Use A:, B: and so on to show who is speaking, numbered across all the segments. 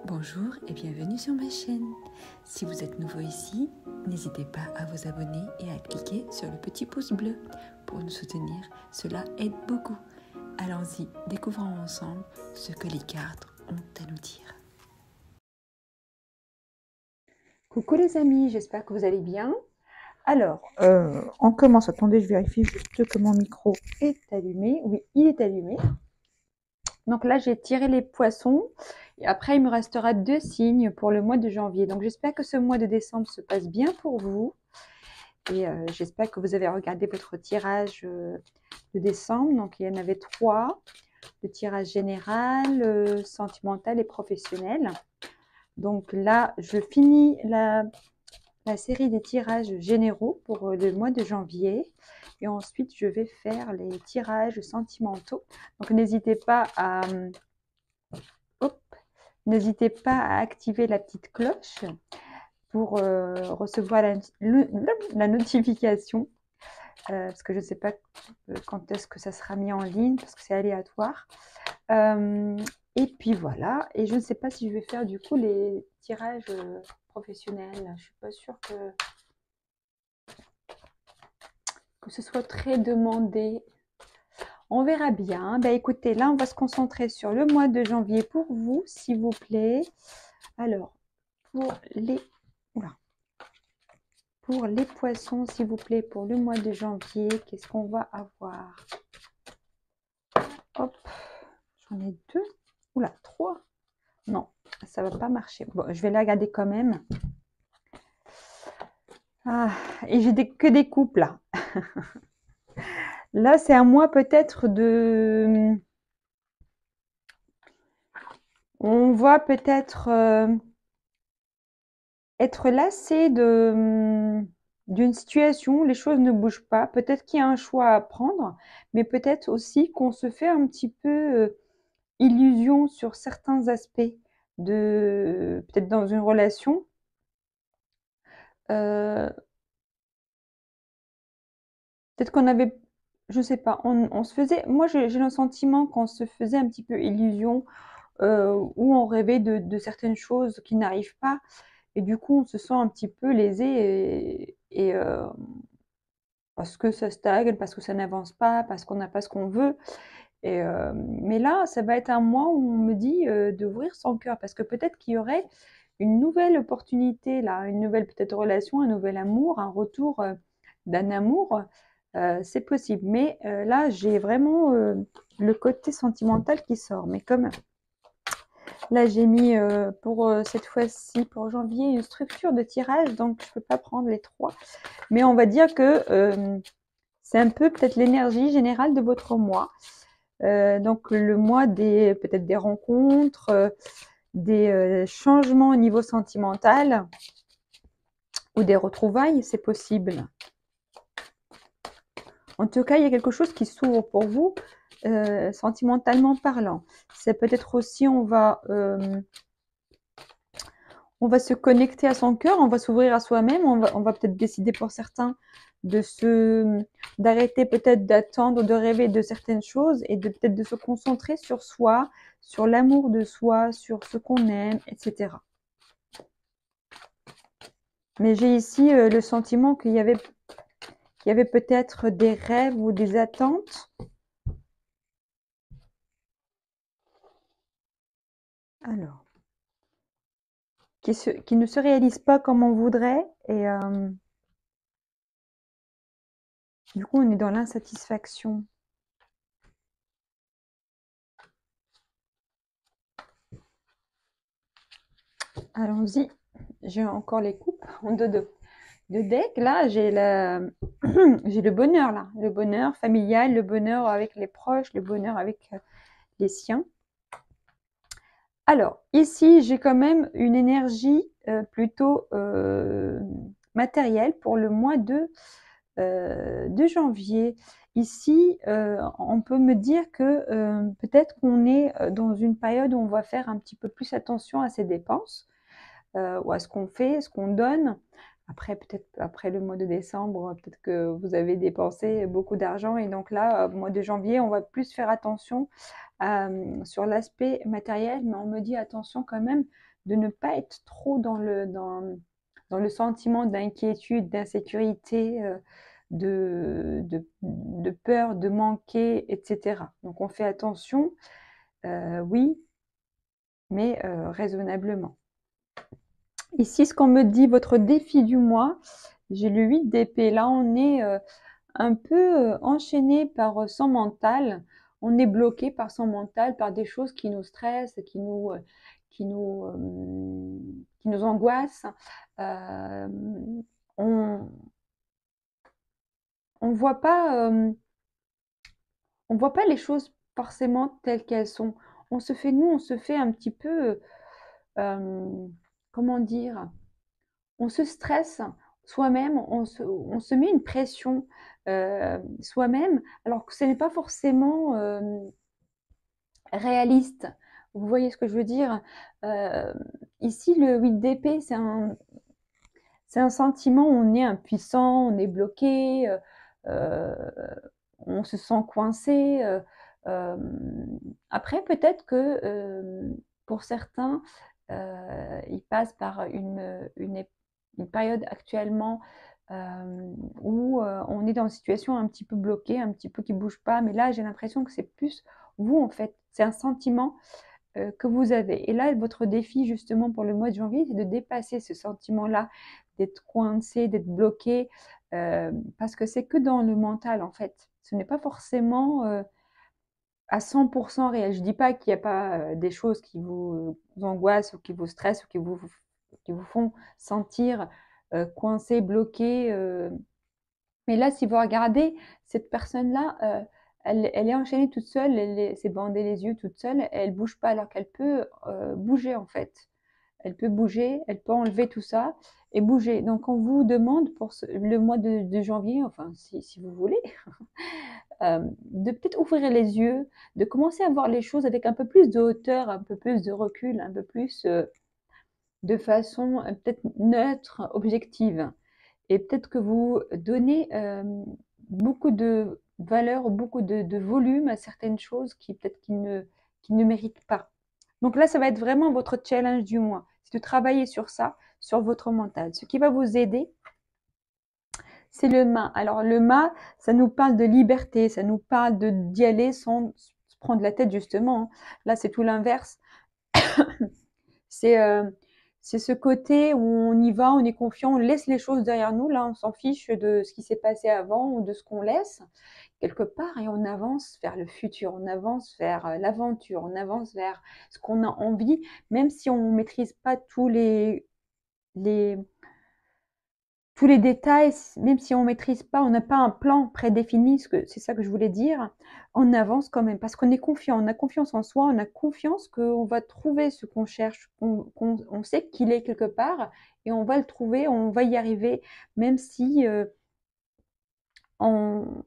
A: Bonjour et bienvenue sur ma chaîne. Si vous êtes nouveau ici, n'hésitez pas à vous abonner et à cliquer sur le petit pouce bleu pour nous soutenir. Cela aide beaucoup. Allons-y, découvrons ensemble ce que les cartes ont à nous dire.
B: Coucou les amis, j'espère que vous allez bien. Alors, on commence. Attendez, je vérifie juste que mon micro est allumé. Oui, il est allumé. Donc là, j'ai tiré les poissons. Et après, il me restera 2 signes pour le mois de janvier. Donc j'espère que ce mois de décembre se passe bien pour vous. Et j'espère que vous avez regardé votre tirage de décembre. Donc il y en avait 3. Le tirage général, sentimental et professionnel. Donc là, je finis la série des tirages généraux pour le mois de janvier. Et ensuite, je vais faire les tirages sentimentaux. Donc, n'hésitez pas à activer la petite cloche pour recevoir la notification. Parce que je ne sais pas quand est-ce que ça sera mis en ligne, parce que c'est aléatoire. Et puis voilà. Et je ne sais pas si je vais faire du coup les tirages professionnels. Je ne suis pas sûre que ce soit très demandé. On verra bien. Ben, écoutez, là, on va se concentrer sur le mois de janvier pour vous, s'il vous plaît. Alors, pour les poissons, s'il vous plaît, pour le mois de janvier, qu'est-ce qu'on va avoir? Hop, j'en ai 2. Oula, 3. Non, ça va pas marcher. Bon, je vais la regarder quand même. Ah, et j'ai que des couples là. Là, c'est un mois peut-être de... On va peut-être être lassé d'une situation, les choses ne bougent pas. Peut-être qu'il y a un choix à prendre, mais peut-être aussi qu'on se fait un petit peu illusion sur certains aspects de peut-être dans une relation. Peut-être qu'on avait, je sais pas, on se faisait, moi j'ai le sentiment qu'on se faisait un petit peu illusion, où on rêvait de certaines choses qui n'arrivent pas, et du coup on se sent un petit peu lésé, et parce que ça stagne, parce que ça n'avance pas, parce qu'on n'a pas ce qu'on veut. Et, mais là, ça va être un mois où on me dit d'ouvrir son cœur, parce que peut-être qu'il y aurait une nouvelle opportunité, là, une nouvelle peut-être relation, un nouvel amour, un retour d'un amour. C'est possible. Mais là, j'ai vraiment le côté sentimental qui sort. Mais comme là, j'ai mis pour cette fois-ci, pour janvier, une structure de tirage, donc je ne peux pas prendre les 3. Mais on va dire que c'est un peu peut-être l'énergie générale de votre mois. Donc le mois peut-être des rencontres, des changements au niveau sentimental ou des retrouvailles, c'est possible. En tout cas, il y a quelque chose qui s'ouvre pour vous, sentimentalement parlant. C'est peut-être aussi, on va se connecter à son cœur, on va s'ouvrir à soi-même, on va peut-être décider pour certains d'arrêter peut-être d'attendre, de rêver de certaines choses et peut-être de se concentrer sur soi, sur l'amour de soi, sur ce qu'on aime, etc. Mais j'ai ici le sentiment qu'il y avait peut-être des rêves ou des attentes. Alors, qui ne se réalisent pas comme on voudrait, et du coup on est dans l'insatisfaction. Allons-y, j'ai encore les coupes en deux deck. Là, j'ai le bonheur, là, le bonheur familial, le bonheur avec les proches, le bonheur avec les siens. Alors, ici, j'ai quand même une énergie plutôt matérielle pour le mois de janvier. Ici, on peut me dire que peut-être qu'on est dans une période où on va faire un petit peu plus attention à ses dépenses, ou à ce qu'on fait, ce qu'on donne. Après, peut-être après le mois de décembre, peut-être que vous avez dépensé beaucoup d'argent et donc là, au mois de janvier, on va plus faire attention sur l'aspect matériel, mais on me dit attention quand même de ne pas être trop dans le sentiment d'inquiétude, d'insécurité, de peur de manquer, etc. Donc on fait attention, oui, mais raisonnablement. Ici, ce qu'on me dit, votre défi du mois, j'ai le 8 d'épée. Là, on est un peu enchaîné par son mental. On est bloqué par son mental, par des choses qui nous stressent, qui nous, euh, qui nous angoissent. Euh, on on voit pas, on voit pas les choses forcément telles qu'elles sont. On se fait un petit peu, euh, comment dire, on se stresse soi-même, on se met une pression soi-même, alors que ce n'est pas forcément réaliste. Vous voyez ce que je veux dire? Euh, Ici, le 8 d'épée, c'est un sentiment où on est impuissant, on est bloqué, euh, on se sent coincé. Euh, Après, peut-être que pour certains, ils passent par une période actuellement où on est dans une situation un petit peu bloquée, un petit peu qui bouge pas. Mais là, j'ai l'impression que c'est plus vous, en fait. C'est un sentiment que vous avez. Et là, votre défi, justement, pour le mois de janvier, c'est de dépasser ce sentiment-là, d'être coincé, d'être bloqué, parce que c'est que dans le mental, en fait. Ce n'est pas forcément à 100% réel. Je ne dis pas qu'il n'y a pas des choses qui vous angoissent ou qui vous stressent ou qui vous font sentir coincé, bloqué. Mais là, si vous regardez, cette personne-là, elle est enchaînée toute seule, elle s'est bandée les yeux toute seule, elle bouge pas alors qu'elle peut bouger en fait. Elle peut bouger, elle peut enlever tout ça et bouger. Donc on vous demande pour le mois de janvier, enfin si vous voulez, de peut-être ouvrir les yeux, de commencer à voir les choses avec un peu plus de hauteur, un peu plus de recul, un peu plus de façon peut-être neutre, objective. Et peut-être que vous donnez beaucoup de valeur, beaucoup de volume à certaines choses qui peut-être qui ne méritent pas. Donc là, ça va être vraiment votre challenge du mois. C'est de travailler sur ça, sur votre mental. Ce qui va vous aider, c'est le mât. Alors le mât, ça nous parle de liberté, ça nous parle d'y aller sans se prendre la tête justement, hein. Là, c'est tout l'inverse. C'est c'est ce côté où on y va, on est confiant, on laisse les choses derrière nous. Là, on s'en fiche de ce qui s'est passé avant ou de ce qu'on laisse quelque part et on avance vers le futur, on avance vers l'aventure, on avance vers ce qu'on a envie, même si on ne maîtrise pas les, tous les détails, même si on ne maîtrise pas, on n'a pas un plan prédéfini, c'est ça que je voulais dire, on avance quand même parce qu'on est confiant, on a confiance en soi, on a confiance qu'on va trouver ce qu'on cherche, on sait qu'il est quelque part et on va le trouver, on va y arriver, même si on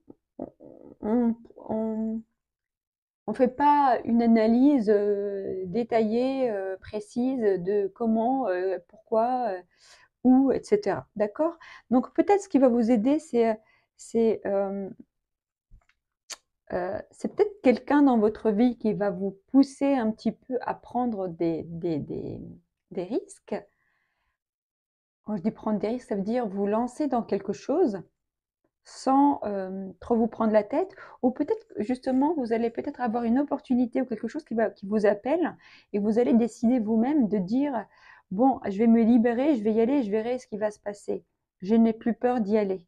B: on, on, on fait pas une analyse détaillée, précise de comment, pourquoi, où, etc. D'accord? Donc peut-être ce qui va vous aider, c'est c'est peut-être quelqu'un dans votre vie qui va vous pousser un petit peu à prendre des risques. Quand je dis prendre des risques, ça veut dire vous lancer dans quelque chose sans trop vous prendre la tête, ou peut-être justement vous allez peut-être avoir une opportunité ou quelque chose qui vous appelle et vous allez décider vous-même de dire bon, je vais me libérer, je vais y aller, je verrai ce qui va se passer. Je n'ai plus peur d'y aller.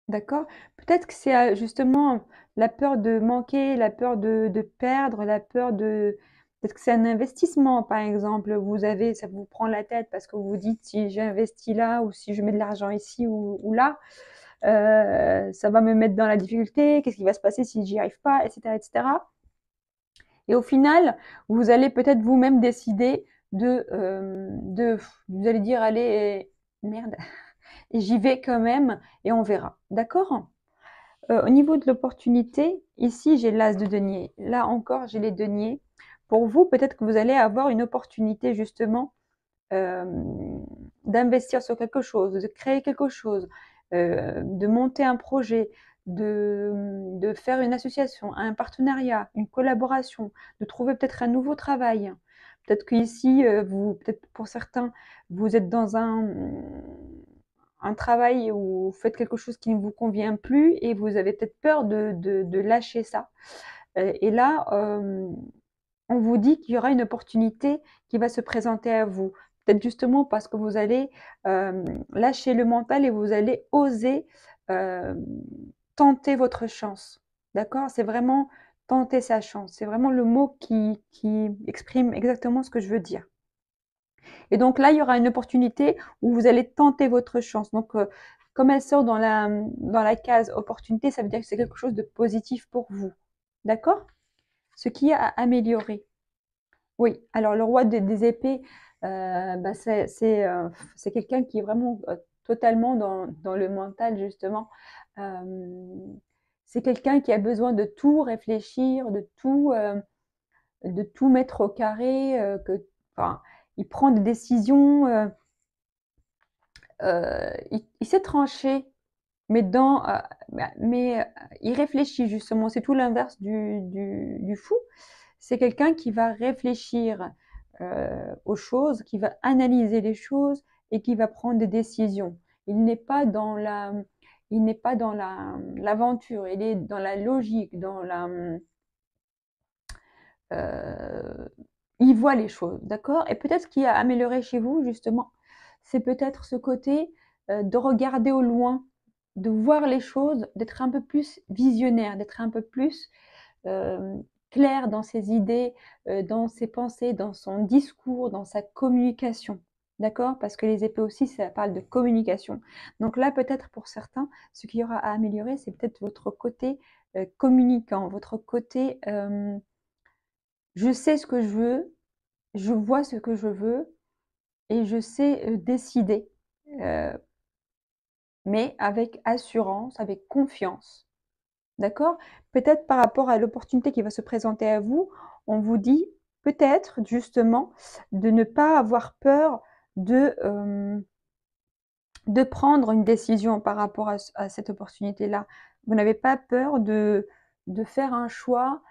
B: D'accord? Peut-être que c'est justement la peur de manquer, la peur de perdre, la peur de... Peut-être que c'est un investissement, par exemple. Vous avez, ça vous prend la tête parce que vous vous dites si j'investis là ou si je mets de l'argent ici ou là, ça va me mettre dans la difficulté. Qu'est-ce qui va se passer si j'y arrive pas, etc., etc. Et au final, vous allez peut-être vous-même décider vous allez dire allez, merde, et j'y vais quand même et on verra. D'accord? Au niveau de l'opportunité, ici j'ai l'as de denier. Là encore, j'ai les deniers. Pour vous, peut-être que vous allez avoir une opportunité justement d'investir sur quelque chose, de créer quelque chose, de monter un projet, de faire une association, un partenariat, une collaboration, de trouver peut-être un nouveau travail. Peut-être qu'ici, peut-être pour certains, vous êtes dans un travail où vous faites quelque chose qui ne vous convient plus et vous avez peut-être peur de lâcher ça. Et là, on vous dit qu'il y aura une opportunité qui va se présenter à vous. Peut-être justement parce que vous allez lâcher le mental et vous allez oser tenter votre chance. D'accord? C'est vraiment tenter sa chance. C'est vraiment le mot qui exprime exactement ce que je veux dire. Et donc là, il y aura une opportunité où vous allez tenter votre chance. Donc, comme elle sort dans la case opportunité, ça veut dire que c'est quelque chose de positif pour vous. D'accord? Ce qui est à améliorer. Oui, alors le roi des épées, c'est quelqu'un qui est vraiment totalement dans le mental, justement. C'est quelqu'un qui a besoin de tout réfléchir, de tout mettre au carré, enfin, il prend des décisions, il sait trancher, mais il réfléchit justement. C'est tout l'inverse du fou. C'est quelqu'un qui va réfléchir aux choses, qui va analyser les choses et qui va prendre des décisions. Il n'est pas dans l'aventure, il est dans la logique, il voit les choses, d'accord? Et peut-être ce qui a amélioré chez vous, justement, c'est peut-être ce côté de regarder au loin, de voir les choses, d'être un peu plus visionnaire, d'être un peu plus euh, clair dans ses idées, dans ses pensées, dans son discours, dans sa communication. D'accord? Parce que les épées aussi, ça parle de communication. Donc là, peut-être pour certains, ce qu'il y aura à améliorer, c'est peut-être votre côté communicant, votre côté je sais ce que je veux, je vois ce que je veux et je sais décider, euh, mais avec assurance, avec confiance. D'accord? Peut-être par rapport à l'opportunité qui va se présenter à vous, on vous dit peut-être justement de ne pas avoir peur de prendre une décision par rapport à cette opportunité-là. Vous n'avez pas peur de faire un choix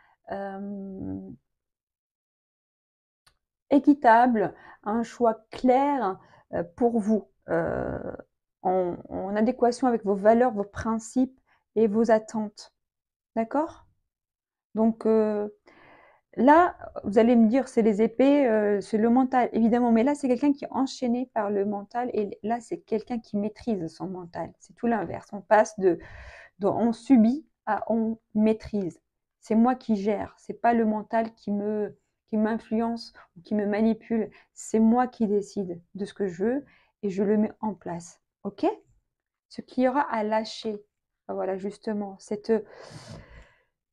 B: équitable, un choix clair pour vous, en adéquation avec vos valeurs, vos principes et vos attentes. D'accord? Donc là, vous allez me dire, c'est les épées, c'est le mental, évidemment, mais là, c'est quelqu'un qui est enchaîné par le mental et là, c'est quelqu'un qui maîtrise son mental. C'est tout l'inverse. On passe de on subit à on maîtrise. C'est moi qui gère, c'est pas le mental qui m'influence ou qui me manipule. C'est moi qui décide de ce que je veux et je le mets en place. Ok? Ce qu'il y aura à lâcher, voilà justement,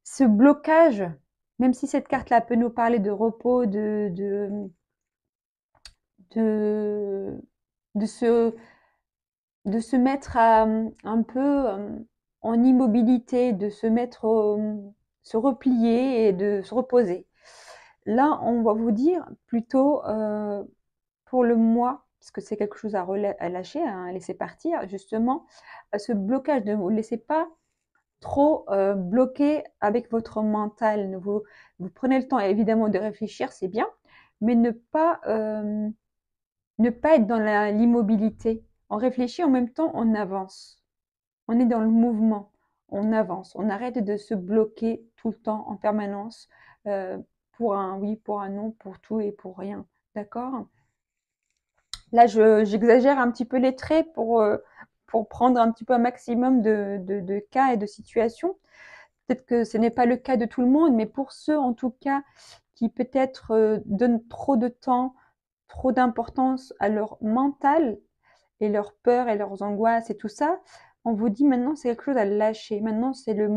B: ce blocage, même si cette carte-là peut nous parler de repos, de, de se mettre un peu en immobilité, de se mettre, se replier et de se reposer. Là, on va vous dire plutôt pour le moi, parce que c'est quelque chose à lâcher, à laisser partir, justement, ce blocage, ne vous laissez pas trop bloqué avec votre mental. Vous prenez le temps évidemment de réfléchir, c'est bien, mais ne pas être dans l'immobilité. On réfléchit en même temps, on avance. On est dans le mouvement, on avance. On arrête de se bloquer tout le temps, en permanence, pour un oui, pour un non, pour tout et pour rien. D'accord? Là, j'exagère un petit peu les traits pour prendre un petit peu un maximum de cas et de situations. Peut-être que ce n'est pas le cas de tout le monde, mais pour ceux en tout cas qui peut-être donnent trop de temps, trop d'importance à leur mental et leurs peurs et leurs angoisses et tout ça, on vous dit maintenant c'est quelque chose à lâcher. Maintenant c'est le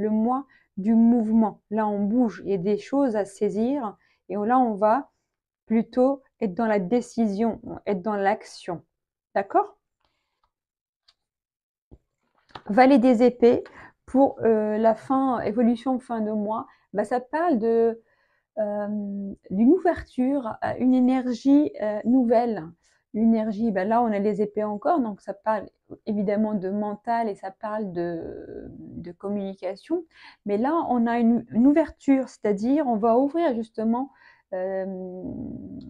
B: moi du mouvement. Là on bouge, il y a des choses à saisir et là on va plutôt être dans la décision, être dans l'action. D'accord? Valet des épées pour la évolution fin de mois, bah, ça parle d'une ouverture à une énergie nouvelle, énergie, ben là on a les épées encore, donc ça parle évidemment de mental et ça parle de communication. Mais là on a une ouverture, c'est-à-dire on va ouvrir justement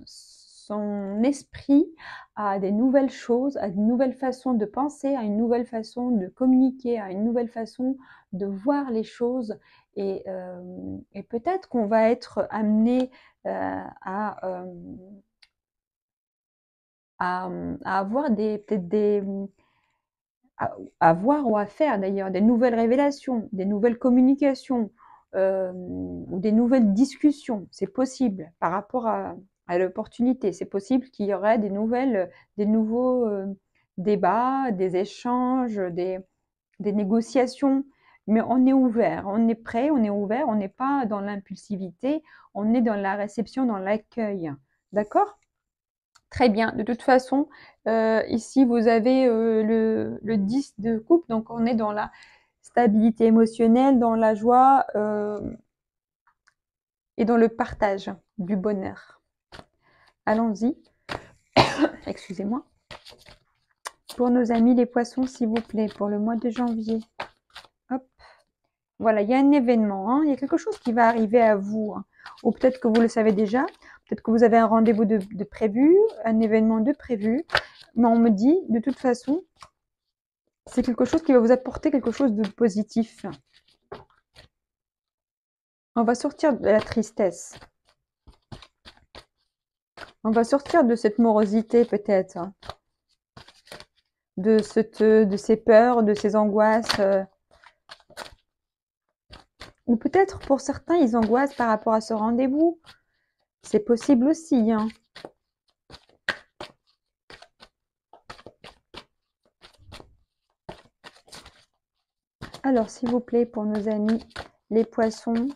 B: son esprit à des nouvelles choses, à une nouvelle façon de penser, à une nouvelle façon de communiquer, à une nouvelle façon de voir les choses. Et peut-être qu'on va être amené à avoir peut-être à voir ou à faire d'ailleurs des nouvelles révélations, des nouvelles communications ou des nouvelles discussions. C'est possible par rapport à l'opportunité. C'est possible qu'il y aurait des nouveaux débats, des échanges, des négociations. Mais on est ouvert, on est prêt, on est ouvert, on n'est pas dans l'impulsivité, on est dans la réception, dans l'accueil. D'accord? Très bien. De toute façon, ici, vous avez le 10 de coupe, donc on est dans la stabilité émotionnelle, dans la joie et dans le partage du bonheur. Allons-y. Excusez-moi. Pour nos amis les poissons, s'il vous plaît, pour le mois de janvier. Hop. Voilà, il y a un événement, hein, il y a quelque chose qui va arriver à vous. Hein. Ou peut-être que vous le savez déjà, peut-être que vous avez un rendez-vous de prévu, un événement de prévu. Mais on me dit, de toute façon, c'est quelque chose qui va vous apporter quelque chose de positif. On va sortir de la tristesse. On va sortir de cette morosité peut-être. De ces peurs, de ces angoisses. Ou peut-être pour certains, ils angoissent par rapport à ce rendez-vous. C'est possible aussi. Hein. Alors, s'il vous plaît, pour nos amis, les poissons.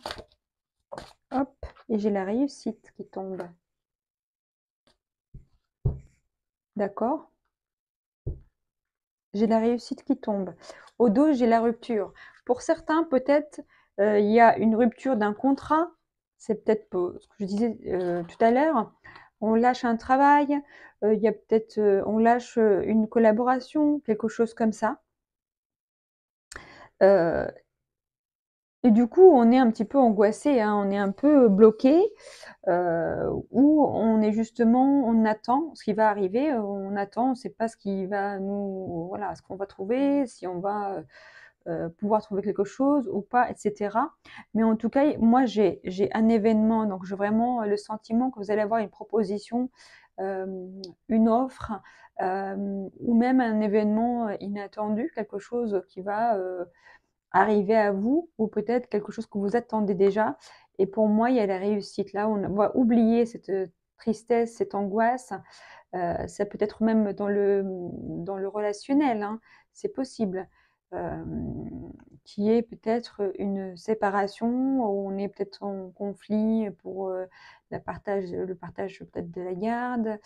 B: Hop, et j'ai la réussite qui tombe. D'accord? J'ai la réussite qui tombe. Au dos, j'ai la rupture. Pour certains, peut-être, il y a une rupture d'un contrat. C'est peut-être ce que je disais tout à l'heure. On lâche un travail. Il y a peut-être, on lâche une collaboration, quelque chose comme ça. Et du coup, on est un petit peu angoissé, hein, on est un peu bloqué, où on est justement, on attend ce qui va arriver, on attend, on ne sait pas ce qui va nous, voilà, ce qu'on va trouver, si on va pouvoir trouver quelque chose ou pas, etc. Mais en tout cas, moi, j'ai un événement, donc j'ai vraiment le sentiment que vous allez avoir une proposition, une offre, ou même un événement inattendu, quelque chose qui va arriver à vous, ou peut-être quelque chose que vous attendez déjà. Et pour moi, il y a la réussite. Là, on va oublier cette tristesse, cette angoisse. Ça peut être même dans le relationnel, hein, c'est possible. Qui est peut-être une séparation, où on est peut-être en conflit pour le partage peut-être de la garde,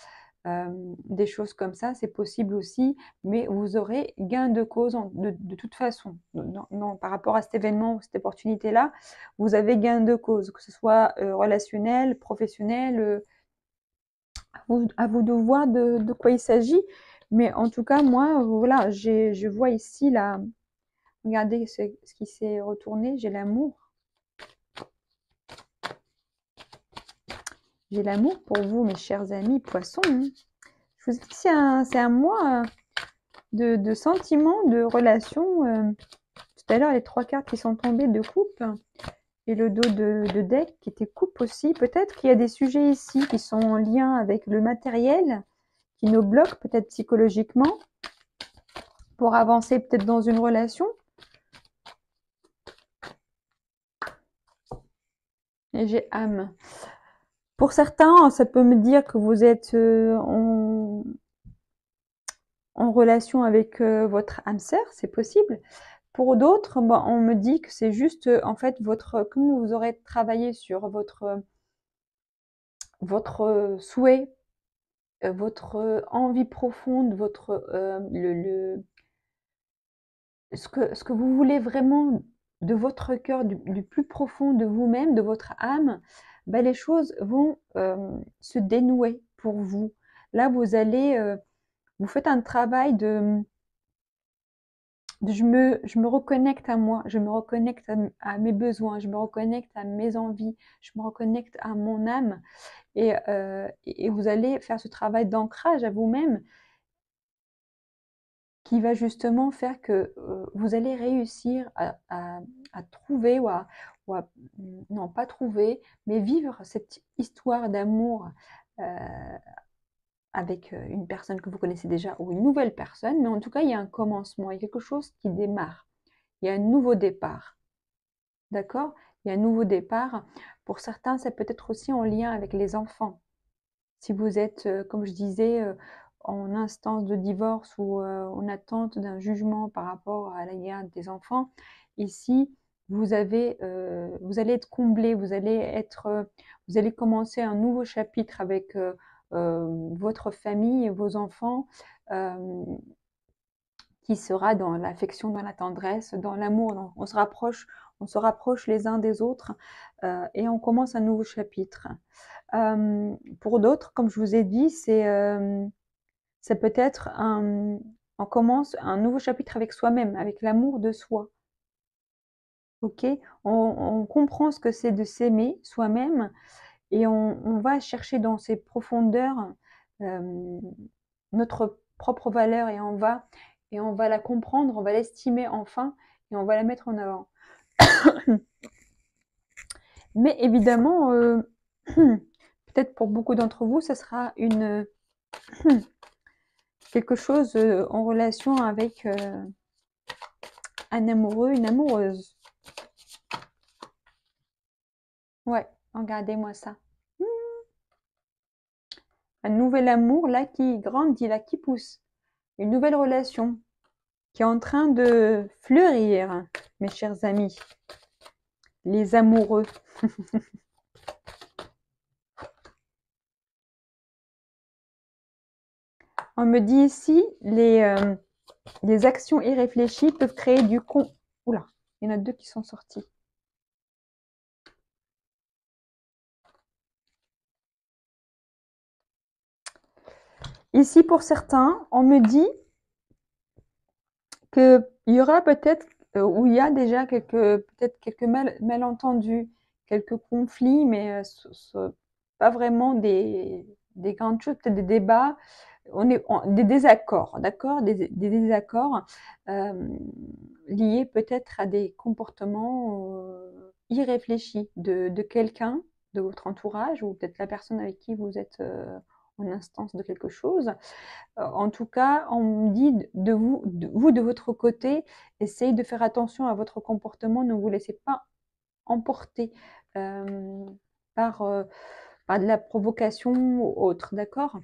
B: des choses comme ça, c'est possible aussi, mais vous aurez gain de cause de toute façon. Non, par rapport à cet événement, cette opportunité-là, vous avez gain de cause, que ce soit relationnel, professionnel, à vous de voir de quoi il s'agit. Mais en tout cas, moi, voilà, je vois ici, là, regardez ce qui s'est retourné, j'ai l'amour. J'ai l'amour pour vous, mes chers amis poissons. Hein. Je vous ai dit que c'est un mois de sentiments, de relations. Tout à l'heure, les 3 cartes qui sont tombées de coupe et le dos de deck qui était coupe aussi. Peut-être qu'il y a des sujets ici qui sont en lien avec le matériel, qui nous bloquent peut-être psychologiquement pour avancer peut-être dans une relation. Et j'ai âme. Pour certains, ça peut me dire que vous êtes en relation avec votre âme sœur, c'est possible. Pour d'autres, on me dit que c'est juste, en fait, comme vous aurez travaillé sur votre souhait, votre envie profonde, ce que vous voulez vraiment de votre cœur, du plus profond de vous-même, de votre âme, les choses vont se dénouer pour vous. Là, vous faites un travail je me reconnecte à moi, je me reconnecte à mes besoins, je me reconnecte à mes envies, je me reconnecte à mon âme. Et vous allez faire ce travail d'ancrage à vous-même qui va justement faire que vous allez réussir à trouver non pas trouver, mais vivre cette histoire d'amour euh, avec une personne que vous connaissez déjà ou une nouvelle personne, mais en tout cas il y a un commencement, il y a quelque chose qui démarre, il y a un nouveau départ, d'accord? Il y a un nouveau départ. Pour certains, ça peut être aussi en lien avec les enfants. Si vous êtes, comme je disais, en instance de divorce ou en attente d'un jugement par rapport à la garde des enfants, ici, vous allez être comblé, vous allez commencer un nouveau chapitre avec votre famille et vos enfants, qui sera dans l'affection, dans la tendresse, dans l'amour. On se rapproche les uns des autres et on commence un nouveau chapitre. Pour d'autres, comme je vous ai dit, c'est peut-être on commence un nouveau chapitre avec soi-même, avec l'amour de soi. Ok, on comprend ce que c'est de s'aimer soi-même et on va chercher dans ses profondeurs notre propre valeur et on va la comprendre, on va l'estimer enfin et on va la mettre en avant. Mais évidemment, peut-être pour beaucoup d'entre vous, ça sera quelque chose en relation avec un amoureux, une amoureuse. Ouais, regardez-moi ça. Un nouvel amour là qui grandit, là qui pousse. Une nouvelle relation qui est en train de fleurir, mes chers amis. Les amoureux. On me dit ici, les actions irréfléchies peuvent créer du con. Oula, il y en a deux qui sont sortis. Ici, pour certains, on me dit qu'il y aura peut-être, ou il y a déjà peut-être quelques malentendus, quelques conflits, mais pas vraiment des grandes choses, peut-être des débats, des désaccords, d'accord, des désaccords liés peut-être à des comportements irréfléchis de quelqu'un de votre entourage ou peut-être la personne avec qui vous êtes en instance de quelque chose. En tout cas, on me dit de votre côté, essayez de faire attention à votre comportement, ne vous laissez pas emporter par, par de la provocation ou autre, d'accord?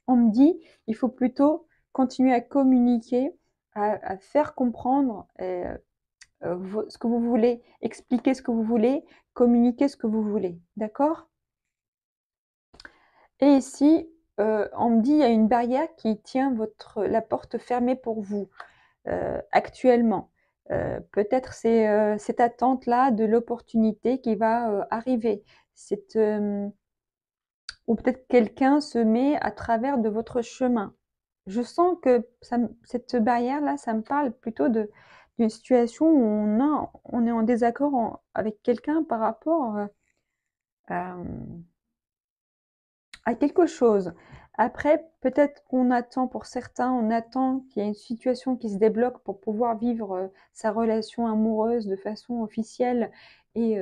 B: On me dit, il faut plutôt continuer à communiquer, à faire comprendre ce que vous voulez, expliquer ce que vous voulez, communiquer ce que vous voulez, d'accord? Et ici, on me dit, il y a une barrière qui tient la porte fermée pour vous actuellement. Peut-être c'est cette attente-là de l'opportunité qui va arriver. Ou peut-être quelqu'un se met à travers de votre chemin. Je sens que cette barrière-là, ça me parle plutôt d'une situation où on est en désaccord avec quelqu'un par rapport à quelque chose. Après, peut-être qu'on attend, pour certains, on attend qu'il y ait une situation qui se débloque pour pouvoir vivre sa relation amoureuse de façon officielle et,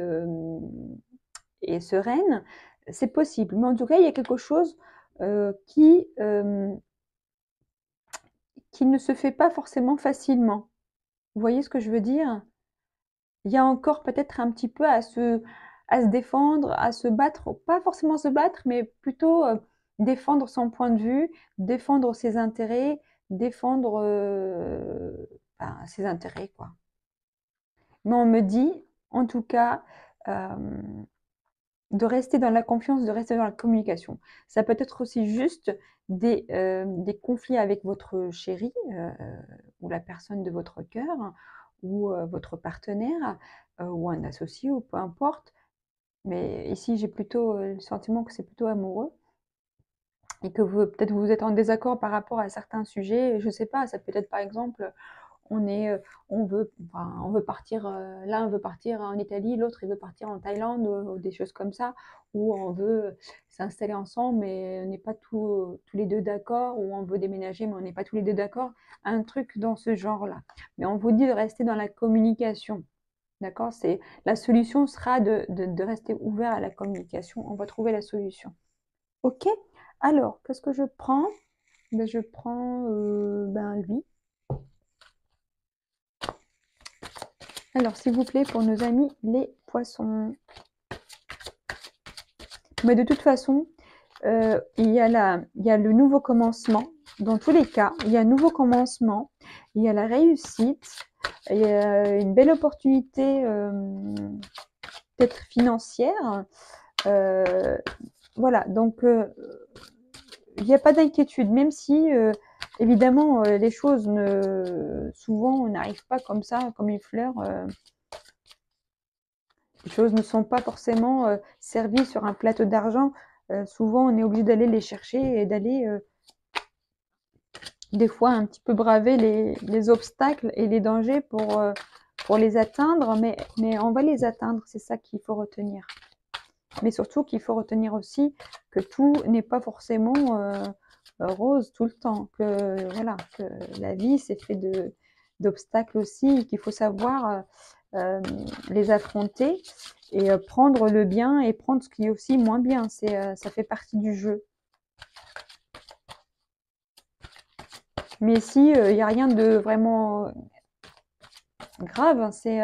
B: et sereine. C'est possible. Mais en tout cas, il y a quelque chose qui ne se fait pas forcément facilement. Vous voyez ce que je veux dire? Il y a encore peut-être un petit peu à se défendre, à se battre, pas forcément se battre, mais plutôt défendre son point de vue, défendre ses intérêts, défendre ses intérêts, quoi. Mais on me dit, en tout cas, de rester dans la confiance, de rester dans la communication. Ça peut être aussi juste des conflits avec votre chéri ou la personne de votre cœur ou votre partenaire ou un associé ou peu importe. Mais ici, j'ai plutôt le sentiment que c'est plutôt amoureux. et que peut-être vous êtes en désaccord par rapport à certains sujets. Je ne sais pas, ça peut être par exemple, on est, on veut partir, l'un veut partir en Italie, l'autre il veut partir en Thaïlande ou des choses comme ça, ou on veut s'installer ensemble mais on n'est pas tous les deux d'accord, ou on veut déménager mais on n'est pas tous les deux d'accord, un truc dans ce genre-là. Mais on vous dit de rester dans la communication, d'accord? La solution sera de rester ouvert à la communication, on va trouver la solution. Ok? Alors, qu'est-ce que je prends? Ben, je prends lui. Alors, s'il vous plaît, pour nos amis les poissons. Mais de toute façon, il y a le nouveau commencement. Dans tous les cas, il y a un nouveau commencement, il y a la réussite, il y a une belle opportunité peut-être financière. Voilà, donc il n'y a pas d'inquiétude, même si évidemment les choses souvent n'arrivent pas comme ça, comme une fleur. Les choses ne sont pas forcément servies sur un plateau d'argent. Souvent, on est obligé d'aller les chercher et d'aller des fois un petit peu braver les obstacles et les dangers pour les atteindre, mais on va les atteindre, c'est ça qu'il faut retenir. Mais surtout qu'il faut retenir aussi que tout n'est pas forcément rose tout le temps, que voilà, que la vie c'est fait d'obstacles aussi, qu'il faut savoir les affronter et prendre le bien et prendre ce qui est aussi moins bien. Ça fait partie du jeu. Mais ici, il n'y a rien de vraiment grave, hein, c'est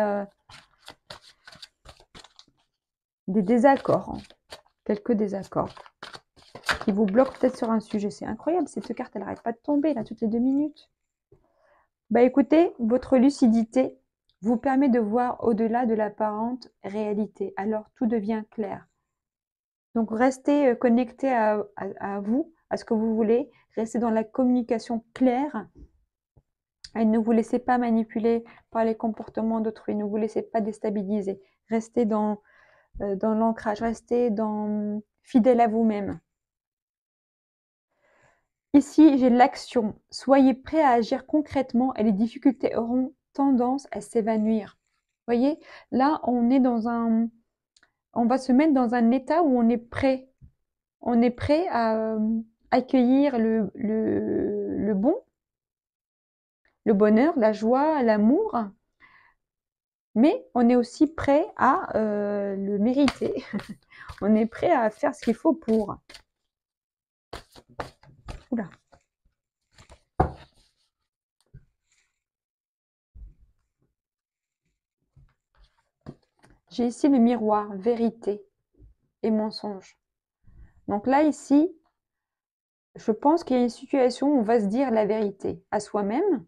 B: des désaccords, hein, quelques désaccords qui vous bloquent peut-être sur un sujet. C'est incroyable, cette carte, elle n'arrête pas de tomber là toutes les 2 minutes. Bah écoutez, votre lucidité vous permet de voir au-delà de l'apparente réalité. Alors tout devient clair. Donc restez connecté à vous, à ce que vous voulez. Restez dans la communication claire. Et ne vous laissez pas manipuler par les comportements d'autrui. Ne vous laissez pas déstabiliser. Restez dans l'ancrage. Restez fidèle à vous-même. Ici, j'ai l'action. Soyez prêt à agir concrètement et les difficultés auront tendance à s'évanouir. Voyez, là, on va se mettre dans un état où on est prêt. On est prêt à accueillir le bon, le bonheur, la joie, l'amour. Mais on est aussi prêt à le mériter. On est prêt à faire ce qu'il faut pour. Oula. J'ai ici le miroir, vérité et mensonge. Donc là, ici, je pense qu'il y a une situation où on va se dire la vérité à soi-même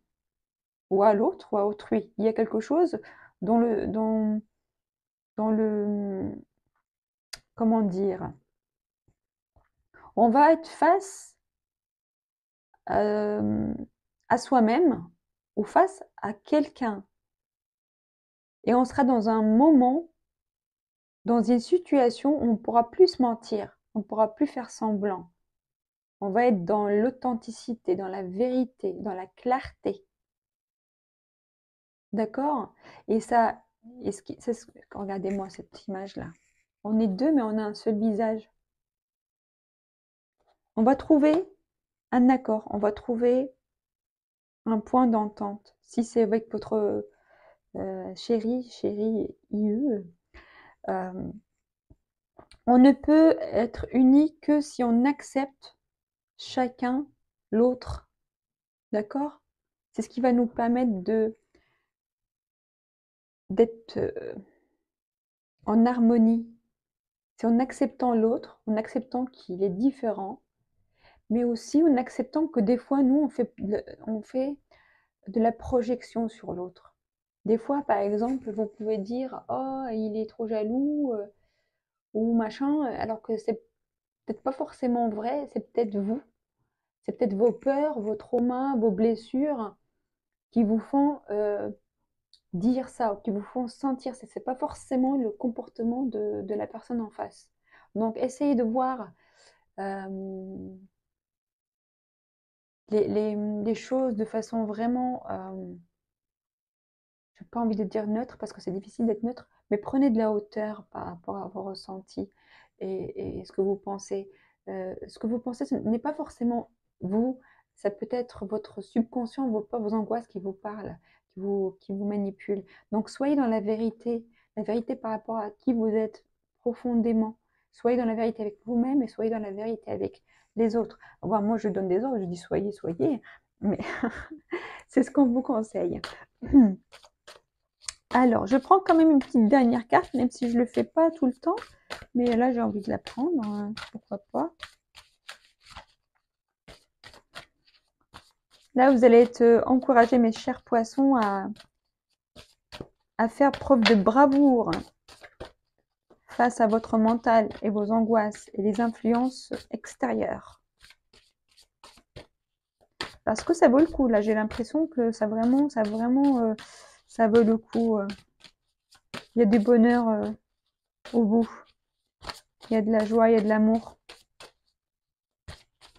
B: ou à l'autre ou à autrui. Il y a quelque chose dans le comment dire, on va être face à soi-même ou face à quelqu'un. Et on sera dans un moment, dans une situation où on ne pourra plus se mentir, on ne pourra plus faire semblant. On va être dans l'authenticité, dans la vérité, dans la clarté. D'accord? Et ça, regardez-moi cette image-là. On est deux, mais on a un seul visage. On va trouver un accord, on va trouver un point d'entente. Si c'est avec votre chéri, IE, on ne peut être unis que si on accepte chacun l'autre. D'accord? C'est ce qui va nous permettre d'être en harmonie. C'est en acceptant l'autre, en acceptant qu'il est différent, mais aussi en acceptant que des fois, nous, on fait de la projection sur l'autre. Des fois, par exemple, vous pouvez dire: «Oh, il est trop jaloux», ou machin, alors que c'est peut-être pas forcément vrai, c'est peut-être vous. C'est peut-être vos peurs, vos traumas, vos blessures qui vous font dire ça, ou qui vous font sentir ça. C'est pas forcément le comportement de la personne en face. Donc, essayez de voir les choses de façon vraiment, j'ai pas envie de dire neutre parce que c'est difficile d'être neutre, mais prenez de la hauteur par rapport à vos ressentis et ce que vous pensez. Ce que vous pensez, ce n'est pas forcément vous, ça peut être votre subconscient, vos angoisses qui vous parlent, qui vous manipulent. Donc soyez dans la vérité par rapport à qui vous êtes profondément. Soyez dans la vérité avec vous-même et soyez dans la vérité avec les autres. Bon, moi, je donne des ordres, je dis soyez, soyez, mais c'est ce qu'on vous conseille. Alors, je prends quand même une petite dernière carte, même si je ne le fais pas tout le temps. Mais là, j'ai envie de la prendre, hein, pourquoi pas. Là, vous allez être encouragés, mes chers poissons, à faire preuve de bravoure face à votre mental et vos angoisses et les influences extérieures. Parce que ça vaut le coup, là, j'ai l'impression que ça vaut le coup. Il y a du bonheur au bout. Il y a de la joie, il y a de l'amour.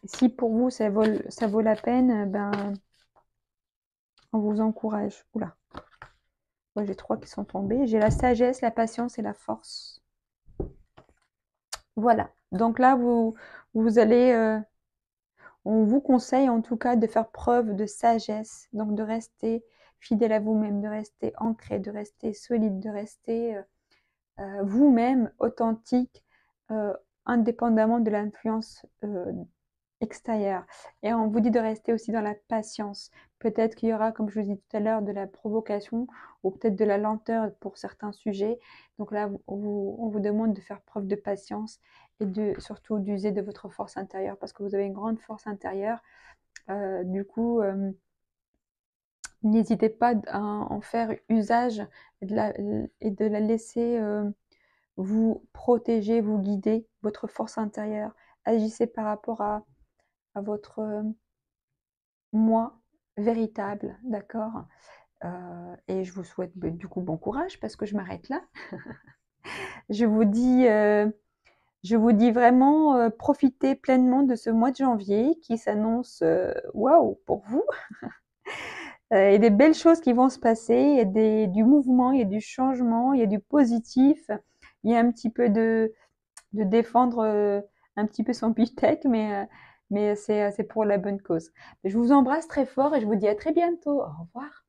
B: Si pour vous, ça vaut la peine, ben, on vous encourage. Oula. Ouais, j'ai 3 qui sont tombés. J'ai la sagesse, la patience et la force. Voilà. Donc là, vous allez... on vous conseille en tout cas de faire preuve de sagesse. Donc de rester fidèle à vous-même, de rester ancré, de rester solide, de rester vous-même authentique, indépendamment de l'influence extérieure. Et on vous dit de rester aussi dans la patience. Peut-être qu'il y aura, comme je vous dis tout à l'heure, de la provocation ou peut-être de la lenteur pour certains sujets. Donc là, on vous demande de faire preuve de patience et surtout d'user de votre force intérieure parce que vous avez une grande force intérieure. Du coup, n'hésitez pas à en faire usage et de la laisser vous protéger, vous guider, votre force intérieure. Agissez par rapport à votre moi véritable, d'accord. Et je vous souhaite du coup bon courage parce que je m'arrête là. Je vous dis, vraiment, profitez pleinement de ce mois de janvier qui s'annonce waouh pour vous. Il y a des belles choses qui vont se passer, il y a du mouvement, il y a du changement, il y a du positif, il y a un petit peu de défendre un petit peu son pistec, mais c'est pour la bonne cause. Je vous embrasse très fort et je vous dis à très bientôt. Au revoir.